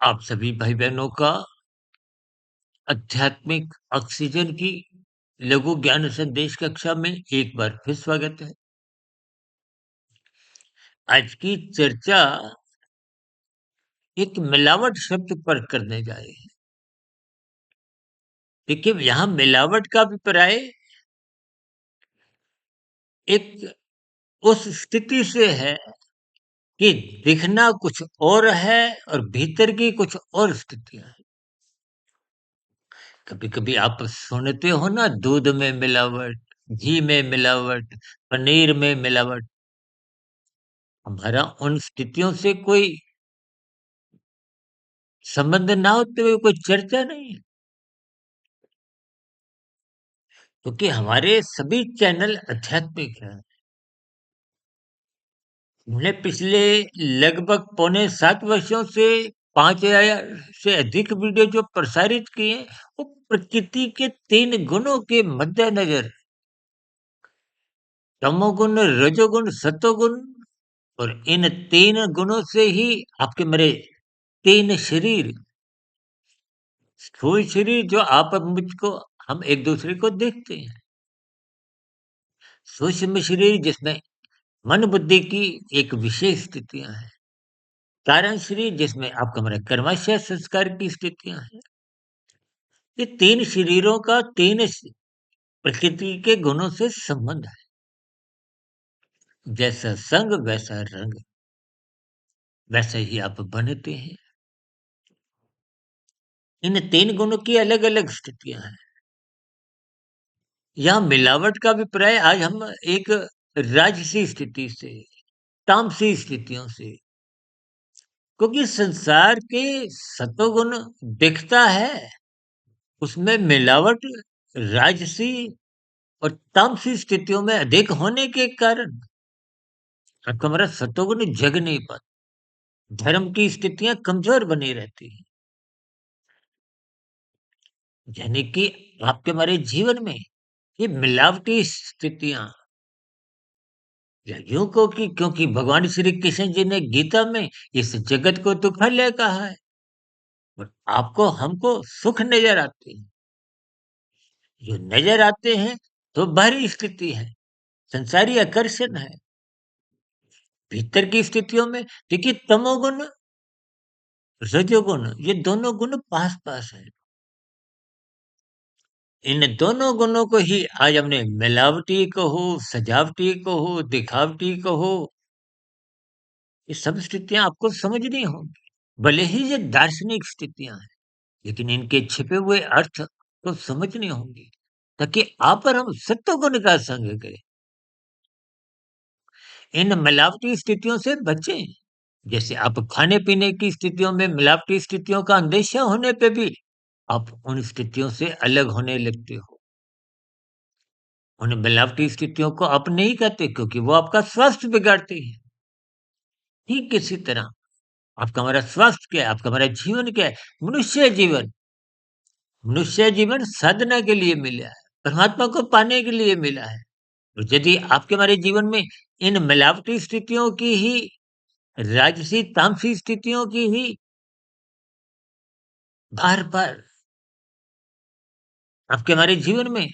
आप सभी भाई-बहनों का आध्यात्मिक ऑक्सीजन की लघु ज्ञान संदेश कक्षा में एक बार फिर स्वागत है। आज की चर्चा एक मिलावट शब्द पर करने जा रहे हैं। देखिए, यहाँ मिलावट का अभिप्राय एक उस स्थिति से है कि दिखना कुछ और है और भीतर की कुछ और स्थितियाँ हैं। कभी-कभी आप सुनते हो ना, दूध में मिलावट, घी में मिलावट, पनीर में मिलावट। हमारा उन स्थितियों से कोई संबंध ना होते हुए कोई चर्चा नहीं है, क्योंकि हमारे सभी चैनल आध्यात्मिक हैं। हमने पिछले लगभग पौने 7 वर्षों से 5000 से अधिक वीडियो जो प्रसारित किए हैं, वो प्रकृति के 3 गुणों के मद्देनजर तमोगुण, रजोगुण, सतोगुण और इन 3 गुणों से ही आपके मेरे 3 शरीर, स्थूल शरीर जो आप और मुझको हम एक-दूसरे को देखते हैं। सूक्ष्म शरीर जिसमें मन बुद्धि की एक विशेष स्थितियां हैं। कारण शरीर जिसमें आपका हमारा कर्माशय संस्कार की स्थितियां हैं। ये 3 शरीरों का 3 प्रकृति के गुणों से संबंध है। जैसा संग वैसा रंग, वैसे ही आप बनते हैं। इन 3 गुणों की अलग अलग स्थितियां हैं। यहाँ मिलावट का अभिप्राय आज हम एक राजसी स्थिति से, तामसी स्थितियों से, क्योंकि संसार के सतोगुण दिखता है, उसमें मिलावट राजसी और तामसी स्थितियों में अधिक होने के कारण आपका हमारा सतोगुण जग नहीं पाता। धर्म की स्थितियां कमजोर बनी रहती हैं। यानी कि आपके हमारे जीवन में ये मिलावटी स्थितियां, या यूं कहो कि क्योंकि भगवान श्री कृष्ण जी ने गीता में इस जगत को दुखालय कहा है, और आपको हमको सुख नजर आते हैं। जो नजर आते हैं तो बाहरी स्थिति है, संसारी आकर्षण है। भीतर की स्थितियों में देखिए, तमोगुण, रजोगुण, ये दोनों गुण पास पास है। इन दोनों गुणों को ही आज हमने मिलावटी कहो, सजावटी कहो, दिखावटी कहो, ये सब स्थितियां आपको समझनी होंगी। भले ही ये दार्शनिक स्थितियां हैं, लेकिन इनके छिपे हुए अर्थ तो समझने होंगे, ताकि आप और हम सत्य गुण का संग करें। इन मिलावटी स्थितियों से बचें। जैसे आप खाने-पीने की स्थितियों में मिलावटी स्थितियों का अंदेशा होने पे भी आप उन स्थितियों से अलग होने लगते हो। उन मिलावटी स्थितियों को आप नहीं कहते, क्योंकि वो आपका स्वास्थ्य बिगाड़ती हैं। ठीक इसी तरह आपका हमारा स्वास्थ्य क्या है? आपका हमारा जीवन क्या है? मनुष्य जीवन। मनुष्य जीवन साधना के लिए मिला है, परमात्मा को पाने के लिए मिला है। और यदि आपके हमारे जीवन में इन मिलावटी स्थितियों की ही, राजसी तामसी स्थितियों की ही बार-बार आपके हमारे जीवन में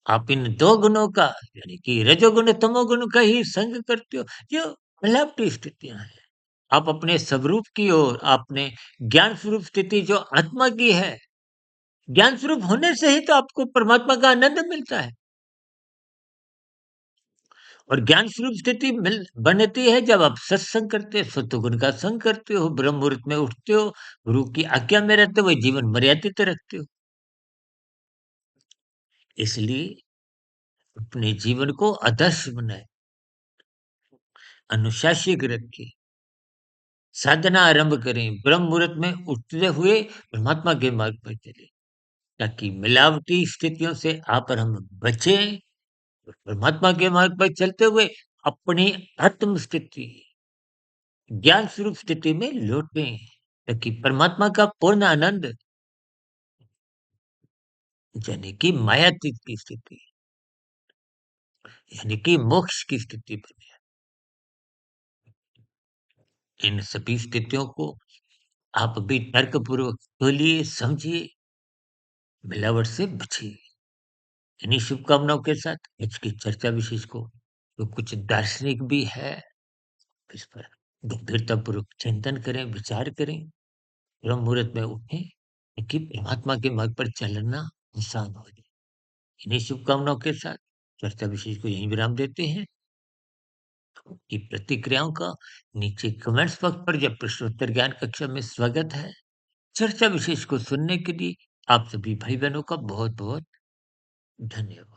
आप इन 2 गुणों का, यानी कि रजोगुण, तमोगुण का ही संग करते हो, जो मिलावटी स्थितियाँ हैं। आप अपने स्वरूप की ओर, आपने ज्ञान स्वरूप स्थिति जो आत्मा की है, ज्ञान स्वरूप होने से ही तो आपको परमात्मा का आनंद मिलता है। और ज्ञान स्वरूप स्थिति बनती है जब आप सत्संग करते हो, सत्वगुण का संग करते हो, ब्रह्म मुहूर्त में उठते हो, गुरु की आज्ञा में रहते हो, जीवन मर्यादित रखते हो। इसलिए अपने जीवन को आदर्श बनाएं, अनुशासित रखें, साधना आरंभ करें, ब्रह्म मुहूर्त में उठते हुए परमात्मा के मार्ग पर चलें, ताकि मिलावटी स्थितियों से आप और हम बचें, और परमात्मा के मार्ग पर चलते हुए अपनी आत्म स्थिति, ज्ञान स्वरूप स्थिति में लौटें, ताकि परमात्मा का पूर्ण आनंद, यानी कि मायातीत की स्थिति, यानी कि मोक्ष की स्थिति बने। इन सभी स्थितियों को आप भी तर्कपूर्वक तोलिए, समझिए, मिलावट से बचिए। इन्हीं शुभकामनाओं के साथ आज की चर्चा विशेष को तो कुछ दार्शनिक भी है, इस पर गंभीरतापूर्वक चिंतन करें, विचार करें, ब्रह्म मुहूर्त में उठें, ताकि परमात्मा के मार्ग पर चलना आसान हो जाए। इन्हीं शुभकामनाओं के साथ चर्चा विशेष को यहीं विराम देते हैं। की प्रतिक्रियाओं का नीचे कमेंट्स बॉक्स पर या प्रश्नोत्तर ज्ञान कक्षा में स्वागत है। चर्चा विशेष को सुनने के लिए आप सभी भाई बहनों का बहुत बहुत धन्यवाद।